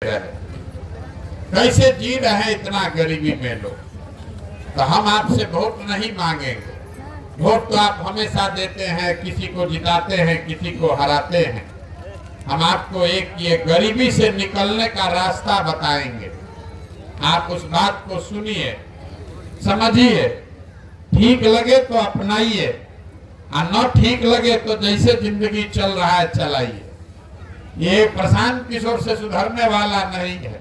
कैसे जी रहे हैं इतना गरीबी में लोग। तो हम आपसे वोट नहीं मांगेंगे। वोट तो आप हमेशा देते हैं, किसी को जिताते हैं, किसी को हराते हैं। हम आपको एक ये गरीबी से निकलने का रास्ता बताएंगे। आप उस बात को सुनिए, समझिए, ठीक लगे तो अपनाइए और न ठीक लगे तो जैसे जिंदगी चल रहा है चलाइए। ये प्रशांत किशोर से सुधरने वाला नहीं है।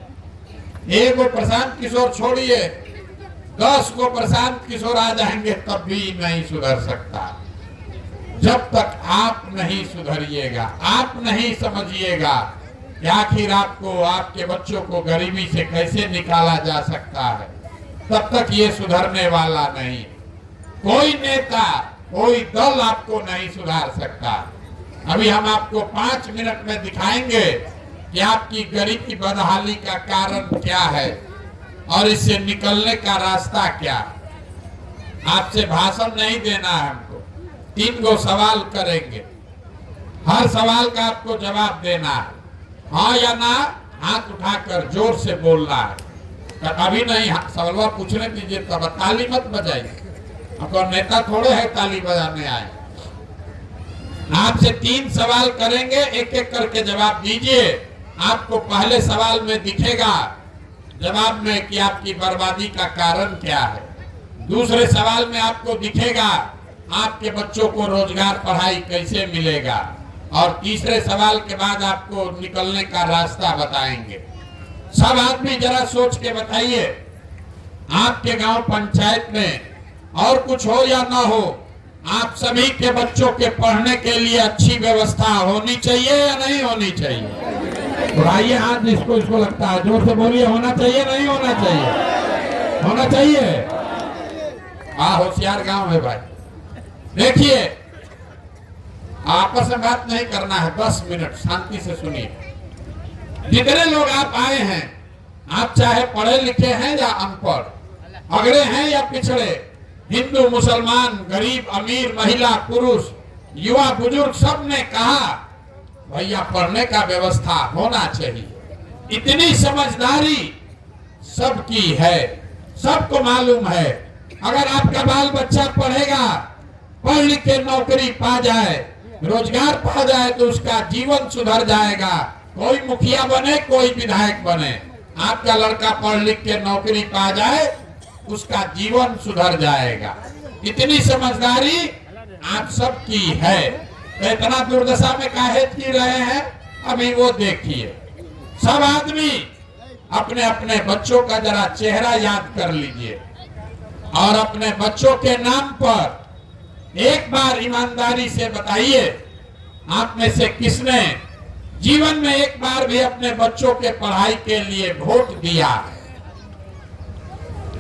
एक वो प्रशांत किशोर छोड़िए, 10 को प्रशांत किशोर आ जाएंगे तब भी नहीं सुधर सकता। जब तक आप नहीं सुधरिएगा, आप नहीं समझिएगा कि आखिर आपको, आपके बच्चों को गरीबी से कैसे निकाला जा सकता है, तब तक ये सुधरने वाला नहीं। कोई नेता, कोई दल आपको नहीं सुधार सकता। अभी हम आपको 5 मिनट में दिखाएंगे कि आपकी गरीबी बदहाली का कारण क्या है और इससे निकलने का रास्ता क्या। आपसे भाषण नहीं देना है हमको, 3 गो सवाल करेंगे, हर सवाल का आपको जवाब देना है, हाँ या ना, हाथ उठाकर जोर से बोलना है। अभी नहीं, सवाल पूछने दीजिए, तब ताली मत बजाइए, आपको नेता थोड़े है ताली बजाने आए। आपसे 3 सवाल करेंगे, एक एक करके जवाब दीजिए। आपको पहले सवाल में दिखेगा जवाब में कि आपकी बर्बादी का कारण क्या है। दूसरे सवाल में आपको दिखेगा आपके बच्चों को रोजगार, पढ़ाई कैसे मिलेगा। और तीसरे सवाल के बाद आपको निकलने का रास्ता बताएंगे। सब आदमी जरा सोच के बताइए, आपके गांव पंचायत में और कुछ हो या ना हो, आप सभी के बच्चों के पढ़ने के लिए अच्छी व्यवस्था होनी चाहिए या नहीं होनी चाहिए? उठाइए हाथ जिसको इसको लगता है, जोर से बोलिए, होना चाहिए नहीं होना चाहिए? होना चाहिए। हाँ, होशियार गांव है भाई। देखिए, आपस में बात नहीं करना है, 10 मिनट शांति से सुनिए। जितने लोग आप आए हैं, आप चाहे पढ़े लिखे हैं या अनपढ़, अगड़े हैं या पिछड़े, हिंदू मुसलमान, गरीब अमीर, महिला पुरुष, युवा बुजुर्ग, सब ने कहा भैया पढ़ने का व्यवस्था होना चाहिए। इतनी समझदारी सबकी है, सबको मालूम है। अगर आपका बाल बच्चा पढ़ेगा, पढ़ लिख के नौकरी पा जाए, रोजगार पा जाए, तो उसका जीवन सुधर जाएगा। कोई मुखिया बने, कोई विधायक बने, आपका लड़का पढ़ लिख के नौकरी पा जाए, उसका जीवन सुधर जाएगा। इतनी समझदारी आप सबकी है। तो इतना दुर्दशा में काहे जी रहे हैं, अभी वो देखिए। सब आदमी अपने अपने बच्चों का जरा चेहरा याद कर लीजिए और अपने बच्चों के नाम पर एक बार ईमानदारी से बताइए, आप में से किसने जीवन में एक बार भी अपने बच्चों के पढ़ाई के लिए वोट दिया है?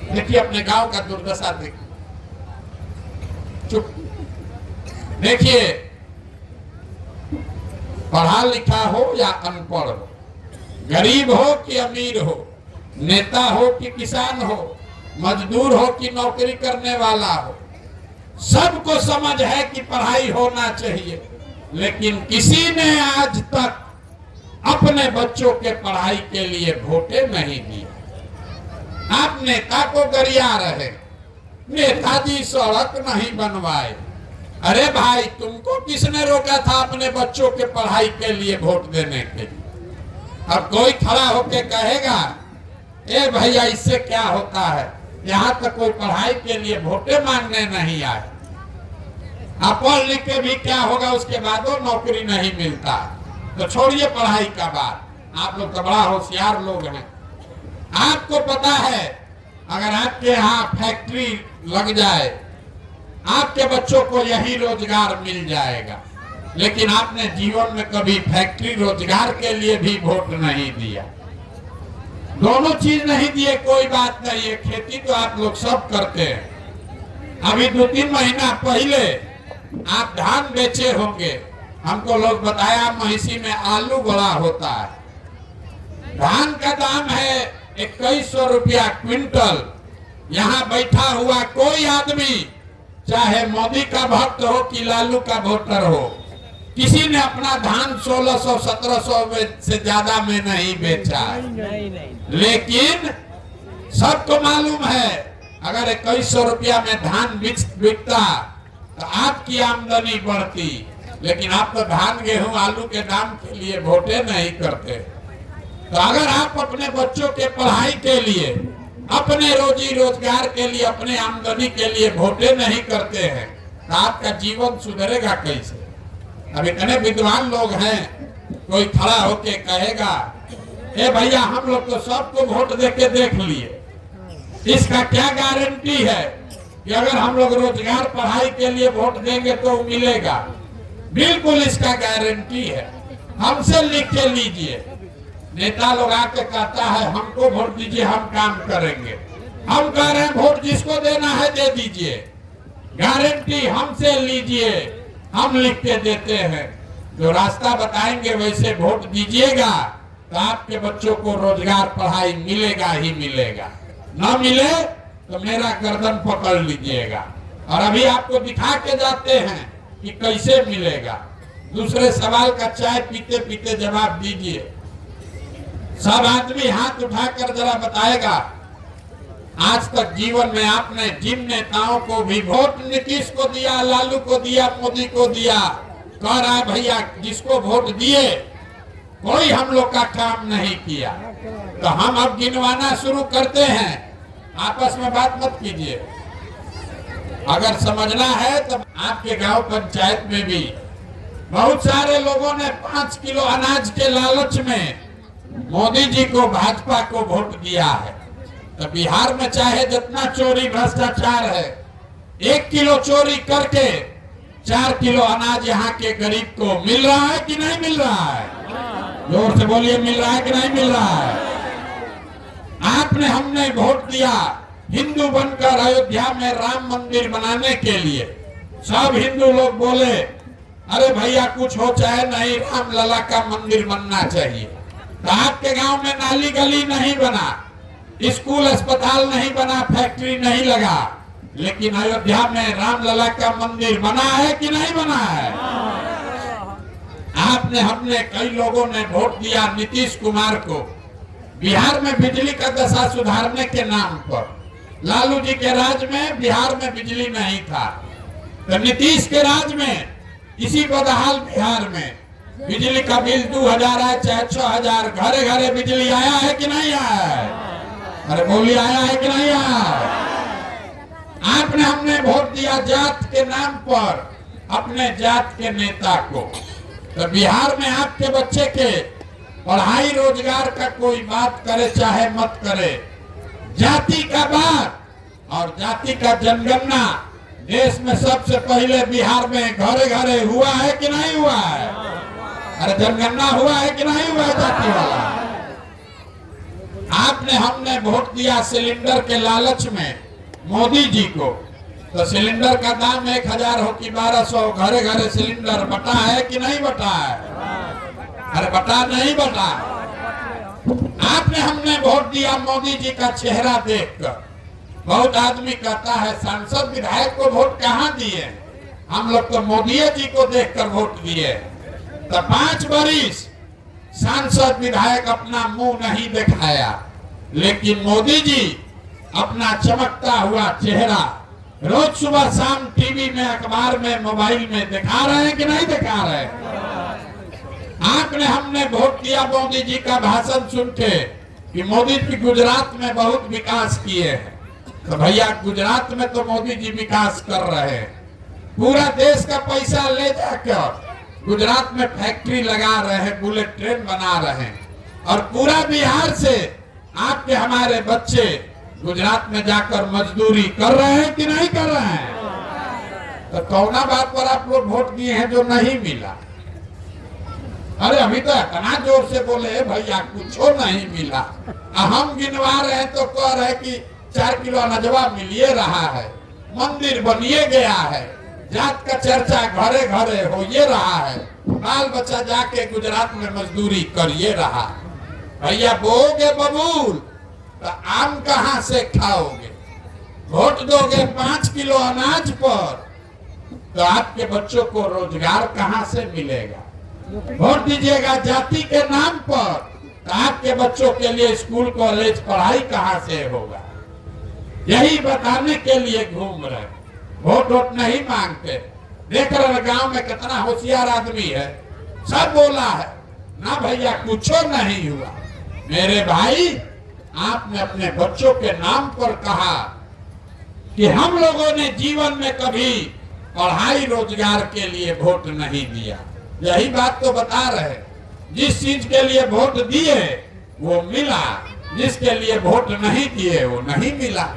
देखिए, अपने गांव का दुर्दशा देखिए। चुप। देखिए, पढ़ा लिखा हो या अनपढ़ हो, गरीब हो कि अमीर हो, नेता हो कि किसान हो, मजदूर हो कि नौकरी करने वाला हो, सबको समझ है कि पढ़ाई होना चाहिए। लेकिन किसी ने आज तक अपने बच्चों के पढ़ाई के लिए वोटे नहीं दिए। आप नेता को गरिया रहे, नेताजी सड़क नहीं बनवाए। अरे भाई, तुमको किसने रोका था अपने बच्चों के पढ़ाई के लिए वोट देने के लिए? अब कोई खड़ा होके कहेगा, ए भैया इससे क्या होता है, यहाँ तक कोई पढ़ाई के लिए वोटे मांगने नहीं आए। आप पढ़ लिख के भी क्या होगा, उसके बाद वो नौकरी नहीं मिलता। तो छोड़िए पढ़ाई का बात, आप लोग तो बड़ा होशियार लोग हैं। आपको पता है, अगर आपके यहाँ फैक्ट्री लग जाए, आपके बच्चों को यही रोजगार मिल जाएगा। लेकिन आपने जीवन में कभी फैक्ट्री, रोजगार के लिए भी वोट नहीं दिया। दोनों चीज नहीं दिए, कोई बात नहीं है, खेती तो आप लोग सब करते हैं। अभी 2-3 महीना पहले आप धान बेचे होंगे, हमको लोग बताया महिषी में आलू बड़ा होता है। धान का दाम है 2100 रुपया क्विंटल। यहाँ बैठा हुआ कोई आदमी, चाहे मोदी का भक्त हो कि लालू का वोटर हो, किसी ने अपना धान 1600-1700 में से ज्यादा में नहीं बेचा है। लेकिन सबको मालूम है अगर 2100 रुपया में धान बिकता तो आपकी आमदनी बढ़ती। लेकिन आप तो धान गेहूं आलू के दाम के लिए वोटे नहीं करते। तो अगर आप अपने बच्चों के पढ़ाई के लिए, अपने रोजी रोजगार के लिए, अपने आमदनी के लिए वोटे नहीं करते हैं तो आपका जीवन सुधरेगा कैसे? अब इतने विद्वान लोग हैं, कोई खड़ा होके कहेगा ए भैया हम लोग तो सबको वोट देके देख लिए, इसका क्या गारंटी है कि अगर हम लोग रोजगार पढ़ाई के लिए वोट देंगे तो मिलेगा? बिल्कुल इसका गारंटी है। हमसे लिख के लीजिए। नेता लोग आके कहता है हमको वोट दीजिए हम काम करेंगे। हम कह रहे हैं वोट जिसको देना है दे दीजिए, गारंटी हमसे लीजिए, हम लिख के देते हैं। जो रास्ता बताएंगे वैसे वोट दीजिएगा तो आपके बच्चों को रोजगार पढ़ाई मिलेगा ही मिलेगा। न मिले तो मेरा गर्दन पकड़ लीजिएगा। और अभी आपको दिखा के जाते हैं कि कैसे मिलेगा। दूसरे सवाल का चाय पीते पीते जवाब दीजिए। सब आदमी हाथ उठाकर जरा बताएगा आज तक जीवन में आपने जिन नेताओं को भी वोट नीतीश को दिया, लालू को दिया, मोदी को दिया, कह रहा है भैया जिसको वोट दिए कोई हम लोग का काम नहीं किया। तो हम अब गिनवाना शुरू करते हैं। आपस में बात मत कीजिए। अगर समझना है तो आपके गांव पंचायत में भी बहुत सारे लोगों ने 5 किलो अनाज के लालच में मोदी जी को, भाजपा को वोट दिया है। तो बिहार में चाहे जितना चोरी भ्रष्टाचार है, 1 किलो चोरी करके 4 किलो अनाज यहाँ के गरीब को मिल रहा है कि नहीं मिल रहा है? जोर से बोलिए, मिल रहा है कि नहीं मिल रहा है? आपने हमने वोट दिया हिंदू बनकर अयोध्या में राम मंदिर बनाने के लिए। सब हिंदू लोग बोले अरे भैया कुछ हो चाहे नहीं, राम लला का मंदिर बनना चाहिए। तो आपके गांव में नाली गली नहीं बना, स्कूल अस्पताल नहीं बना, फैक्ट्री नहीं लगा, लेकिन अयोध्या में राम लला का मंदिर बना है कि नहीं बना है? आपने हमने कई लोगों ने वोट दिया नीतीश कुमार को बिहार में बिजली का दशा सुधारने के नाम पर। लालू जी के राज में बिहार में बिजली नहीं था, तो नीतीश के राज में इसी बदहाल बिहार में बिजली का बिल 2000 आए चाहे 6000, घरे घरे बिजली आया है कि नहीं आया है? अरे बोलिए, आया है कि नहीं आया? आपने हमने वोट दिया जात के नाम पर अपने जात के नेता को। तो बिहार में आपके बच्चे के पढ़ाई रोजगार का कोई बात करे चाहे मत करे, जाति का बात और जाति का जनगणना देश में सबसे पहले बिहार में घरे घरे हुआ है कि नहीं हुआ है? अरे जनगणना हुआ है कि नहीं हुआ है जाति वाला? आपने हमने वोट दिया सिलेंडर के लालच में मोदी जी को। तो सिलेंडर का दाम 1000 हो कि 1200, घरे घरे सिलेंडर बटा है कि नहीं बटा है? अरे बटा नहीं बटा? आपने हमने वोट दिया मोदी जी का चेहरा देखकर। बहुत आदमी कहता है सांसद विधायक को वोट कहाँ दिए, हम लोग तो मोदी जी को देखकर वोट दिए। तो 5 बरिस सांसद विधायक अपना मुंह नहीं दिखाया, लेकिन मोदी जी अपना चमकता हुआ चेहरा रोज सुबह शाम टीवी में, अखबार में, मोबाइल में दिखा रहे हैं कि नहीं दिखा रहे? आपने हमने वोट दिया मोदी जी का भाषण सुन के कि मोदी जी गुजरात में बहुत विकास किए हैं। तो भैया गुजरात में तो मोदी जी विकास कर रहे हैं, पूरा देश का पैसा ले जाकर गुजरात में फैक्ट्री लगा रहे हैं, बुलेट ट्रेन बना रहे हैं, और पूरा बिहार से आपके हमारे बच्चे गुजरात में जाकर मजदूरी कर रहे हैं कि नहीं कर रहे हैं? तो कौना बात पर आप लोग वोट दिए हैं जो नहीं मिला? अरे अभी तो इतना जोर से बोले भैया कुछ नहीं मिला, हम गिनवा रहे हैं तो कह रहे कि 4 किलो अनजवा मिलिए रहा है, मंदिर बनिए गया है, जात का चर्चा घरे घरे हो ये रहा है, बाल बच्चा जाके गुजरात में मजदूरी करिए रहा। भैया बोगे बबूल तो आम कहाँ से खाओगे? वोट दोगे 5 किलो अनाज पर, तो आपके बच्चों को रोजगार कहां से मिलेगा? वोट दीजिएगा जाति के नाम पर, तो आपके बच्चों के लिए स्कूल कॉलेज पढ़ाई कहां से होगा? यही बताने के लिए घूम रहे, वोट वोट नहीं मांगते। देख रहे गांव में कितना होशियार आदमी है, सब बोला है ना भैया कुछ नहीं हुआ। मेरे भाई, आपने अपने बच्चों के नाम पर कहा कि हम लोगों ने जीवन में कभी पढ़ाई रोजगार के लिए वोट नहीं दिया। यही बात तो बता रहे, जिस चीज के लिए वोट दिए वो मिला, जिसके लिए वोट नहीं दिए वो नहीं मिला।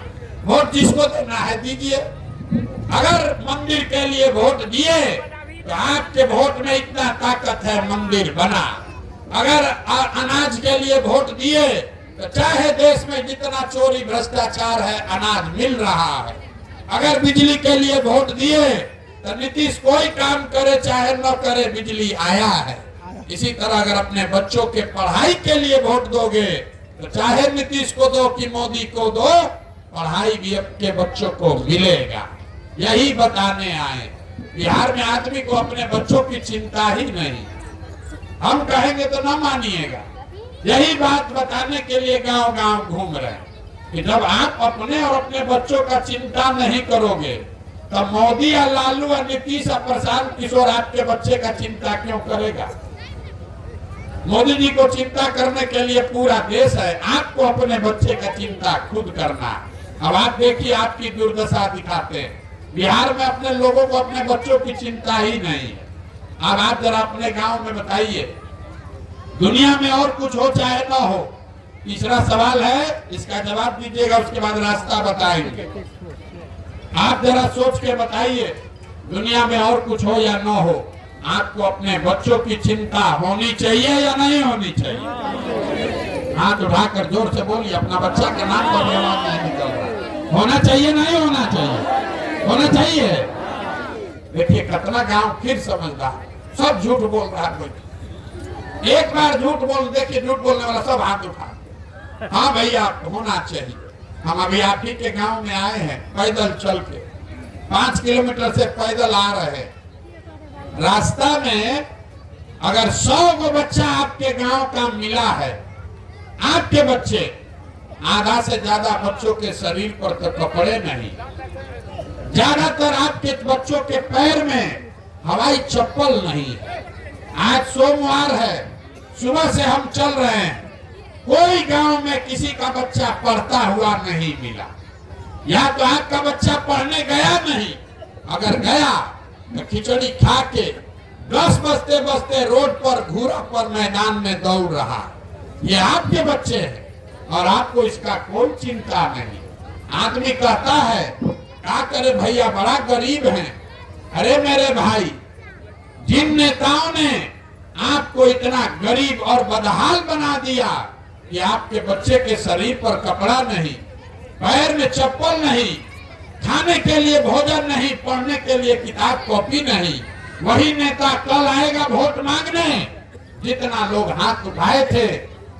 वोट जिसको देना है दीजिए। अगर मंदिर के लिए वोट दिए तो आपके वोट में इतना ताकत है, मंदिर बना। अगर अनाज के लिए वोट दिए तो चाहे देश में जितना चोरी भ्रष्टाचार है, अनाज मिल रहा है। अगर बिजली के लिए वोट दिए तो नीतीश कोई काम करे चाहे न करे, बिजली आया है। इसी तरह अगर अपने बच्चों के पढ़ाई के लिए वोट दोगे तो चाहे नीतीश को दो कि मोदी को दो, पढ़ाई भी आपके बच्चों को मिलेगा। यही बताने आए। बिहार में आदमी को अपने बच्चों की चिंता ही नहीं, हम कहेंगे तो न मानिएगा। यही बात बताने के लिए गांव गांव घूम रहे हैं कि जब आप अपने और अपने बच्चों का चिंता नहीं करोगे तो मोदी या लालू या नीतीश या प्रशांत किशोर आपके बच्चे का चिंता क्यों करेगा? मोदी जी को चिंता करने के लिए पूरा देश है, आपको अपने बच्चे का चिंता खुद करना। अब आप देखिए, आपकी दुर्दशा दिखाते हैं। बिहार में अपने लोगों को अपने बच्चों की चिंता ही नहीं है। अब आप जरा अपने गांव में बताइए, दुनिया में और कुछ हो चाहे ना हो। तीसरा सवाल है, इसका जवाब दीजिएगा, उसके बाद रास्ता बताएंगे। आप जरा सोच के बताइए, दुनिया में और कुछ हो या ना हो, आपको अपने बच्चों की चिंता होनी चाहिए या नहीं होनी चाहिए? हाथ उठाकर जोर से बोलिए, अपना बच्चा के नाम पर आवाज नहीं निकल रहा। होना चाहिए नहीं होना चाहिए? होना चाहिए। देखिए कितना गांव फिर समझदार, सब झूठ बोल रहा है। कोई एक बार झूठ बोल, देखिए झूठ बोलने वाला सब हाथ उठा। हाँ भैया होना चाहिए। हम अभी आप ही के गांव में आए हैं, पैदल चल के 5 किलोमीटर से पैदल आ रहे हैं। रास्ता में अगर 100 को बच्चा आपके गांव का मिला है, आपके बच्चे, आधा से ज्यादा बच्चों के शरीर पर तो कपड़े नहीं, ज्यादातर आपके बच्चों के पैर में हवाई चप्पल नहीं है। आज सोमवार है, सुबह से हम चल रहे हैं, कोई गांव में किसी का बच्चा पढ़ता हुआ नहीं मिला। या तो आपका बच्चा पढ़ने गया नहीं, अगर गया तो खिचड़ी खा के 10 बजते बजते रोड पर घूरा पर मैदान में दौड़ रहा। ये आपके बच्चे हैं और आपको इसका कोई चिंता नहीं। आदमी कहता है क्या करे भैया, बड़ा गरीब हैं। अरे मेरे भाई, जिन नेताओं ने आपको इतना गरीब और बदहाल बना दिया कि आपके बच्चे के शरीर पर कपड़ा नहीं, पैर में चप्पल नहीं, खाने के लिए भोजन नहीं, पढ़ने के लिए किताब कॉपी नहीं, वही नेता कल आएगा वोट मांगने। जितना लोग हाथ उठाए थे,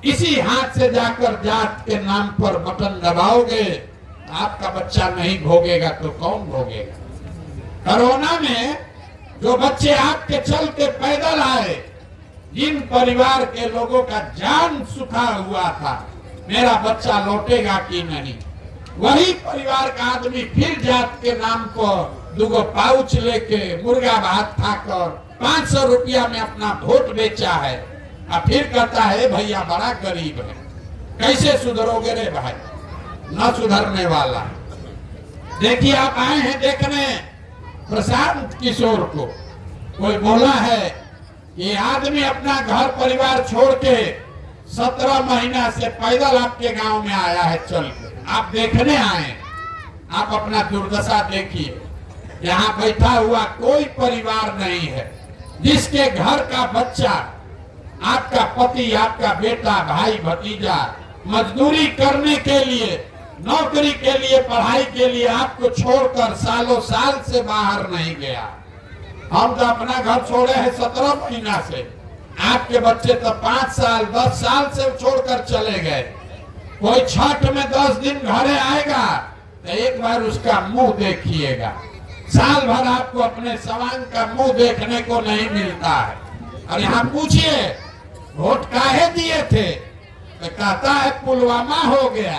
इसी हाथ से जाकर जात के नाम पर बटन दबाओगे, आपका बच्चा नहीं भोगेगा तो कौन भोगेगा? कोरोना में जो बच्चे आपके चल के पैदल आए, जिन परिवार के लोगों का जान सुखा हुआ था, मेरा बच्चा लौटेगा कि नहीं, वही परिवार का आदमी फिर जात के नाम पर 2 पाउच लेके मुर्गा भात खाकर 500 रुपया में अपना वोट बेचा है और फिर कहता है भैया बड़ा गरीब है। कैसे सुधरोगे रे भाई? न सुधरने वाला। देखिए आप आए हैं देखने प्रशांत किशोर को, कोई बोला है कि आदमी अपना घर परिवार छोड़ के 17 महीना से पैदल आपके गांव में आया है चल के। आप देखने आए, आप अपना दुर्दशा देखिए। यहाँ बैठा हुआ कोई परिवार नहीं है जिसके घर का बच्चा, आपका पति, आपका बेटा, भाई, भतीजा मजदूरी करने के लिए, नौकरी के लिए, पढ़ाई के लिए आपको छोड़कर सालों साल से बाहर नहीं गया। हम तो अपना घर छोड़े हैं 17 महीना से, आपके बच्चे तो 5 साल 10 साल से छोड़कर चले गए। कोई छठ में 10 दिन घरे आएगा तो एक बार उसका मुंह देखिएगा। साल भर आपको अपने सवांग का मुंह देखने को नहीं मिलता है। और यहाँ पूछिए वोट काहे दिए थे, तो कहता है पुलवामा हो गया,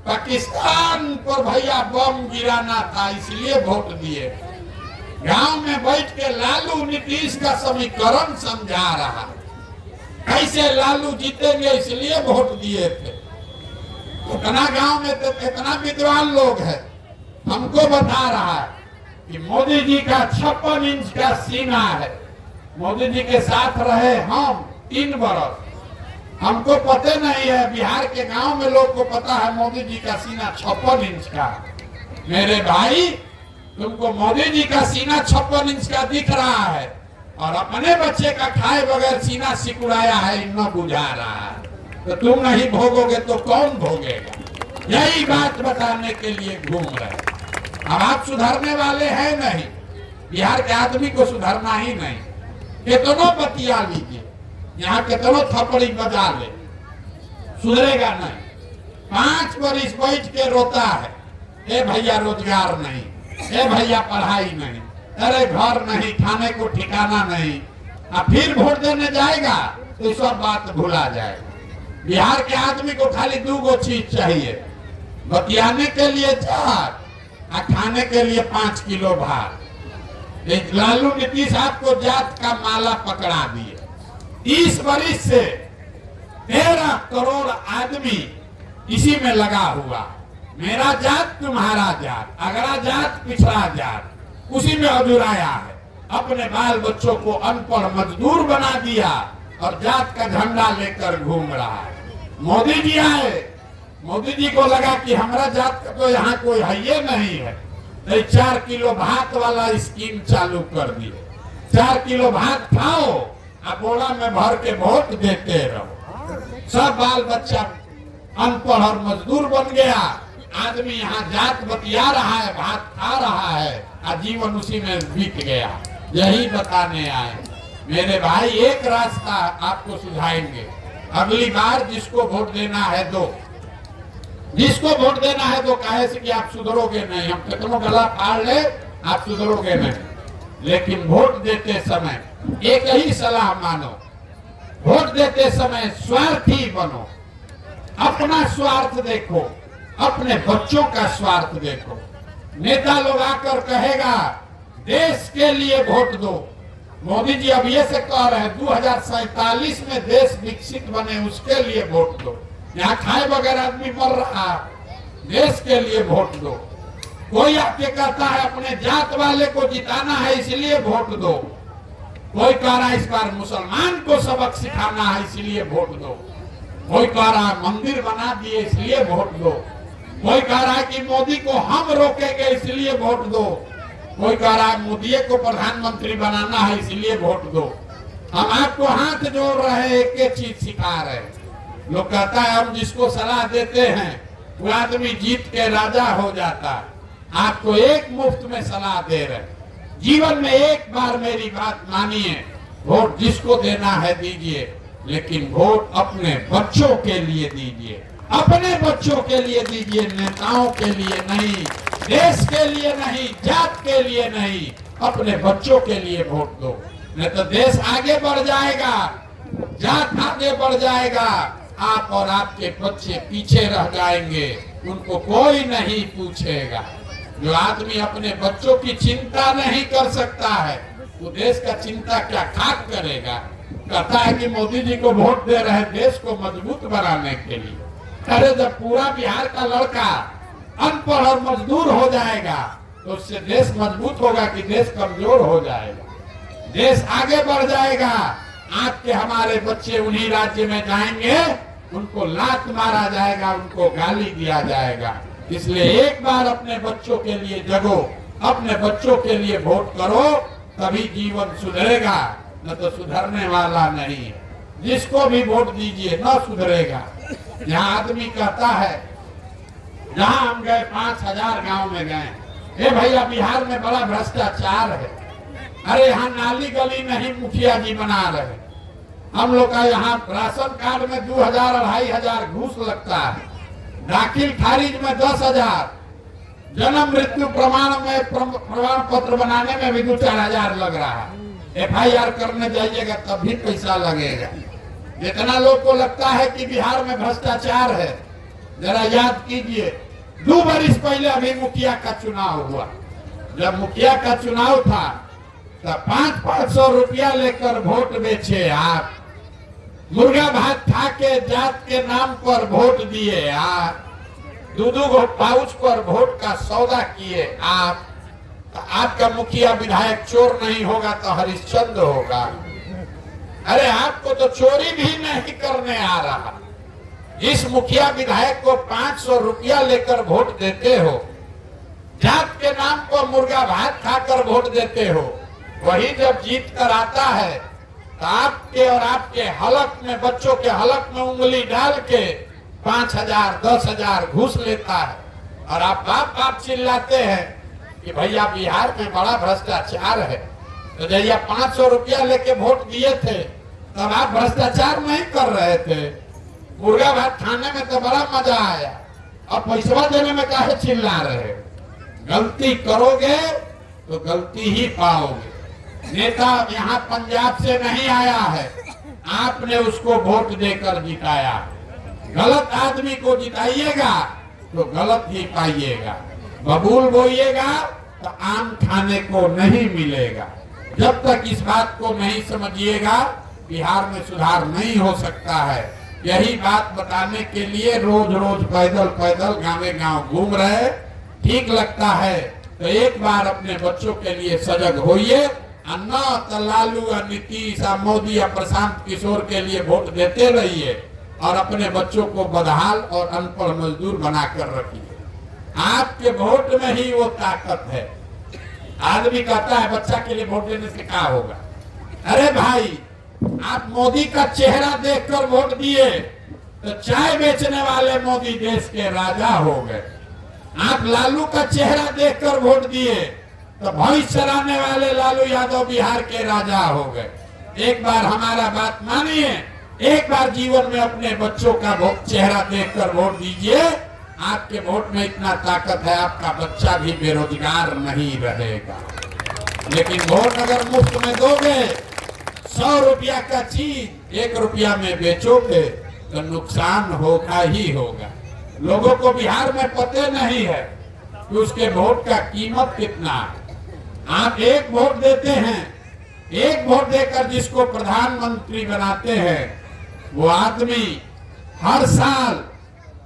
पाकिस्तान पर भैया बम गिराना था इसलिए वोट दिए। गांव में बैठ के लालू नीतीश का समीकरण समझा रहा, कैसे लालू जीतेंगे इसलिए वोट दिए थे। इतना गांव में तो इतना विद्वान लोग है, हमको बता रहा है कि मोदी जी का 56 इंच का सीना है। मोदी जी के साथ रहे हम 3 बरस, हमको पता नहीं है, बिहार के गांव में लोग को पता है मोदी जी का सीना 56 इंच का। मेरे भाई तुमको मोदी जी का सीना 56 इंच का दिख रहा है और अपने बच्चे का खाए बगैर सीना सिकुड़ाया है, न बुझा रहा है, तो तुम नहीं भोगोगे तो कौन भोगेगा? यही बात बताने के लिए घूम रहे। अब आप सुधरने वाले हैं नहीं, बिहार के आदमी को सुधरना ही नहीं। कितनों बतिया लीजिए, यहाँ कितनों थप्पड़ी बजा ले, सुधरेगा नहीं। 5 बरिस बैठ के रोता है, ए भैया रोजगार नहीं, ए भैया पढ़ाई नहीं, अरे घर नहीं, खाने को ठिकाना नहीं। अब फिर वोट देने जाएगा तो सब बात भुला जाएगा। बिहार के आदमी को खाली 2 चीज चाहिए, बतियाने के लिए जात और खाने के लिए 5 किलो भात। लालू नीतीश आपको जात का माला पकड़ा दिए। 30 बरिस से 13 करोड़ आदमी इसी में लगा हुआ, मेरा जात तुम्हारा जात, अगला जात पिछड़ा जात, उसी में अधूराया है। अपने बाल बच्चों को अनपढ़ मजदूर बना दिया और जात का झंडा लेकर घूम रहा है। मोदी जी आए, मोदी जी को लगा कि हमारा जात का तो यहाँ कोई है नहीं है, तो 4 किलो भात वाला स्कीम चालू कर दिए। 4 किलो भात खाओ और बोरा में भर के वोट देते रहो। सब बाल बच्चा अनपढ़ और मजदूर बन गया। आदमी यहाँ जात बतिया रहा है, भात खा रहा है और जीवन उसी में बीत गया। यही बताने आए मेरे भाई, एक रास्ता आपको सुझाएंगे। अगली बार जिसको वोट देना है दो, जिसको वोट देना है तो कहे से कि आप सुधरोगे नहीं, हम कितनों गला फाड़ ले आप सुधरोगे नहीं। लेकिन वोट देते समय एक ही सलाह मानो, वोट देते समय स्वार्थी बनो। अपना स्वार्थ देखो, अपने बच्चों का स्वार्थ देखो। नेता लोग आकर कहेगा देश के लिए वोट दो। मोदी जी अब ये से कह रहे हैं 2047 में देश विकसित बने उसके लिए वोट दो। यहाँ खाए बगैर आदमी मर रहा, देश के लिए वोट दो। कोई आपके कहता है अपने जात वाले को जिताना है इसलिए वोट दो। कोई कह रहा है इस बार मुसलमान को सबक सिखाना है इसलिए वोट दो। कोई कह रहा है मंदिर बना दिए इसलिए वोट दो। कोई कह रहा है कि मोदी को हम रोकेंगे इसलिए वोट दो। कोई कह रहा है मोदी को प्रधानमंत्री बनाना है इसलिए वोट दो। हम आपको हाथ जोड़ रहे, एक चीज सिखा रहे। लोग कहता है हम जिसको सलाह देते हैं वो आदमी जीत के राजा हो जाता है। आपको एक मुफ्त में सलाह दे रहे, जीवन में एक बार मेरी बात मानिए, वोट जिसको देना है दीजिए, लेकिन वोट अपने बच्चों के लिए दीजिए। अपने बच्चों के लिए दीजिए, नेताओं के लिए नहीं, देश के लिए नहीं, जात के लिए नहीं, अपने बच्चों के लिए वोट दो। नहीं तो देश आगे बढ़ जाएगा, जात आगे बढ़ जाएगा, आप और आपके बच्चे पीछे रह जाएंगे, उनको कोई नहीं पूछेगा। जो आदमी अपने बच्चों की चिंता नहीं कर सकता है वो देश का चिंता क्या खाक करेगा। कहता है कि मोदी जी को वोट दे रहे देश को मजबूत बनाने के लिए। अरे जब पूरा बिहार का लड़का अनपढ़ और मजदूर हो जाएगा तो उससे देश मजबूत होगा कि देश कमजोर हो जाएगा? देश आगे बढ़ जाएगा। आपके हमारे बच्चे उन्हीं राज्य में जाएंगे, उनको लात मारा जाएगा, उनको गाली दिया जाएगा। इसलिए एक बार अपने बच्चों के लिए जगो, अपने बच्चों के लिए वोट करो, तभी जीवन सुधरेगा, न तो सुधरने वाला नहीं है। जिसको भी वोट दीजिए न सुधरेगा। यहाँ आदमी कहता है, जहाँ हम गए 5000 गांव में गए, हे भैया बिहार में बड़ा भ्रष्टाचार है। अरे यहाँ नाली गली नहीं मुखिया जी बना रहे। हम लोग का यहाँ राशन कार्ड में 2000 2500 घूस लगता है, दाखिल खारिज में 10,000, जन्म मृत्यु प्रमाण में प्रमाण पत्र बनाने में भी 2-4 हजार लग रहा है। FIR करने जाइएगा तब भी पैसा लगेगा। जितना लोग को लगता है कि बिहार में भ्रष्टाचार है, जरा याद कीजिए 2 वर्ष पहले अभी मुखिया का चुनाव हुआ। जब मुखिया का चुनाव था तब 500 रुपया लेकर वोट बेचे आप, मुर्गा भात खा के जात के नाम पर वोट दिए आप, 2-2 पाउच पर वोट का सौदा किए आप। तो आपका मुखिया विधायक चोर नहीं होगा तो हरिश्चंद्र होगा। अरे आपको तो चोरी भी नहीं करने आ रहा। इस मुखिया विधायक को 500 रुपया लेकर वोट देते हो, जात के नाम पर मुर्गा भात खाकर वोट देते हो। वही जब जीत कर आता है तो आपके और आपके हलक में, बच्चों के हलक में उंगली डाल के 5,000 10,000 घूस लेता है और आप बाप बाप चिल्लाते हैं कि भैया बिहार में बड़ा भ्रष्टाचार है। तो जब 500 रुपया लेके वोट दिए थे तब आप भ्रष्टाचार नहीं कर रहे थे। मुर्गा भात खाने में तो बड़ा मजा आया, अब पैसा देने में काहे चिल्ला रहे। गलती करोगे तो गलती ही पाओगे। नेता यहाँ पंजाब से नहीं आया है, आपने उसको वोट देकर जिताया। गलत आदमी को जिताइएगा तो गलत ही पाइएगा। बबूल बोइएगा तो आम खाने को नहीं मिलेगा। जब तक इस बात को नहीं समझिएगा बिहार में सुधार नहीं हो सकता है। यही बात बताने के लिए रोज रोज पैदल पैदल गाँव गाँव घूम रहे। ठीक लगता है तो एक बार अपने बच्चों के लिए सजग होइए। अन्ना तो लालू और नीतीश और मोदी या प्रशांत किशोर के लिए वोट देते रहिए और अपने बच्चों को बदहाल और अनपढ़ मजदूर बनाकर रखिए। आपके वोट में ही वो ताकत है। आदमी कहता है बच्चा के लिए वोट देने से क्या होगा। अरे भाई, आप मोदी का चेहरा देखकर वोट दिए तो चाय बेचने वाले मोदी देश के राजा हो गए। आप लालू का चेहरा देखकर वोट दिए तो भविष्य चलाने वाले लालू यादव बिहार के राजा हो गए। एक बार हमारा बात मानिए, एक बार जीवन में अपने बच्चों का चेहरा देखकर वोट दीजिए। आपके वोट में इतना ताकत है, आपका बच्चा भी बेरोजगार नहीं रहेगा। लेकिन वोट अगर मुफ्त में दोगे, 100 रुपया का चीज 1 रुपया में बेचोगे तो नुकसान होगा ही होगा। लोगों को बिहार में पता नहीं है कि उसके वोट का कीमत कितना है। आप एक वोट देते हैं, एक वोट देकर जिसको प्रधानमंत्री बनाते हैं वो आदमी हर साल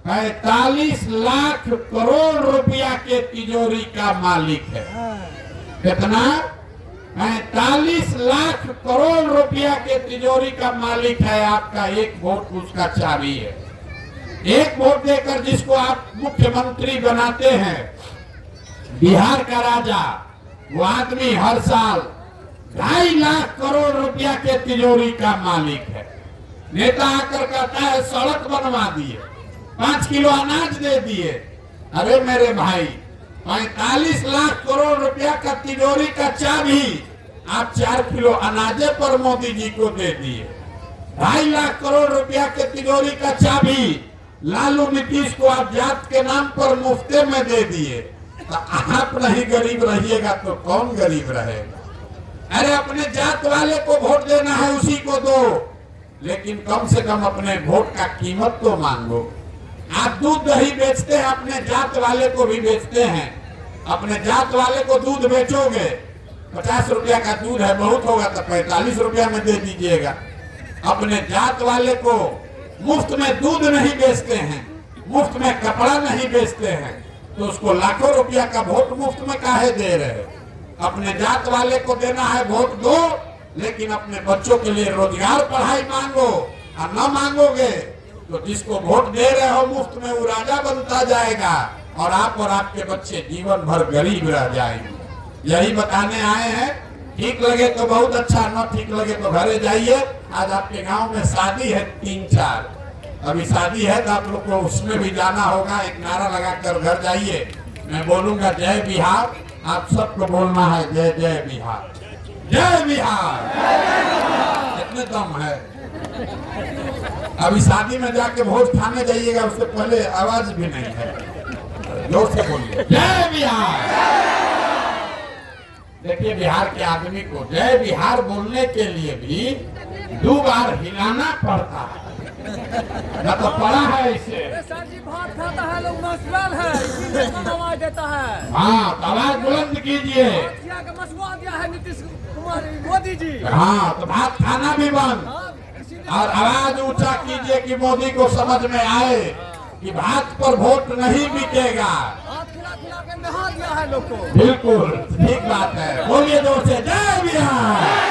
45 लाख करोड़ रुपया के तिजोरी का मालिक है। कितना? 45 लाख करोड़ रुपया के तिजोरी का मालिक है। आपका एक वोट उसका चाबी है। एक वोट देकर जिसको आप मुख्यमंत्री बनाते हैं, बिहार का राजा, वो आदमी हर साल 2.5 लाख करोड़ रुपया के तिजोरी का मालिक है। नेता आकर कहता है सड़क बनवा दिए, 5 किलो अनाज दे दिए। अरे मेरे भाई, 45 लाख करोड़ रुपया का तिजोरी का चाबी आप 4 किलो अनाजे पर मोदी जी को दे दिए। 2.5 लाख करोड़ रुपया के तिजोरी का चाबी लालू नीतीश को आप जात के नाम पर मुफ्ते में दे दिए। तो आप नहीं गरीब रहिएगा तो कौन गरीब रहेगा। अरे अपने जात वाले को वोट देना है उसी को दो, लेकिन कम से कम अपने वोट का कीमत तो मांगो। आप दूध दही बेचते हैं, अपने जात वाले को भी बेचते हैं। अपने जात वाले को दूध बेचोगे, 50 रुपया का दूध है, बहुत होगा तो 45 रुपया में दे दीजिएगा। अपने जात वाले को मुफ्त में दूध नहीं बेचते हैं, मुफ्त में कपड़ा नहीं बेचते हैं, तो उसको लाखों रुपया का वोट मुफ्त में काहे दे रहे। अपने जात वाले को देना है वोट दो, लेकिन अपने बच्चों के लिए रोजगार पढ़ाई मांगो। और न मांगोगे तो जिसको वोट दे रहे हो मुफ्त में वो राजा बनता जाएगा और आप और आपके बच्चे जीवन भर गरीब रह जाएंगे। यही बताने आए हैं। ठीक लगे तो बहुत अच्छा, न ठीक लगे तो घरे जाइए। आज आपके गांव में शादी है 3-4, अभी शादी है तो आप लोग को उसमें भी जाना होगा। एक नारा लगाकर घर जाइए। मैं बोलूंगा जय बिहार, आप सबको बोलना है जय जय बिहार, जय बिहार। कितने दम है। अभी शादी में जाके भोज खाने जाइएगा, उससे पहले आवाज भी नहीं है। जोर से बोलिए जय बिहार। देखिए बिहार के आदमी को जय बिहार बोलने के लिए भी 2 बार हिलाना पड़ता है, न तो पड़ा है इसे। सर जी भात खाता है, लोग मशगूल है, इसीलिए कम आवाज देता है। हाँ, तो आवाज बुलंद कीजिए। मशगूल दिया है नीतीश कुमार मोदी जी। हाँ, तो भात खाना भी बंद और आवाज ऊंचा कीजिए कि मोदी को समझ में आए कि भात पर वोट नहीं बिकेगा। भात खिला खिला के नहा दिया है लोग को। बिल्कुल ठीक बात है, बोलिए जोर से जय बिहार।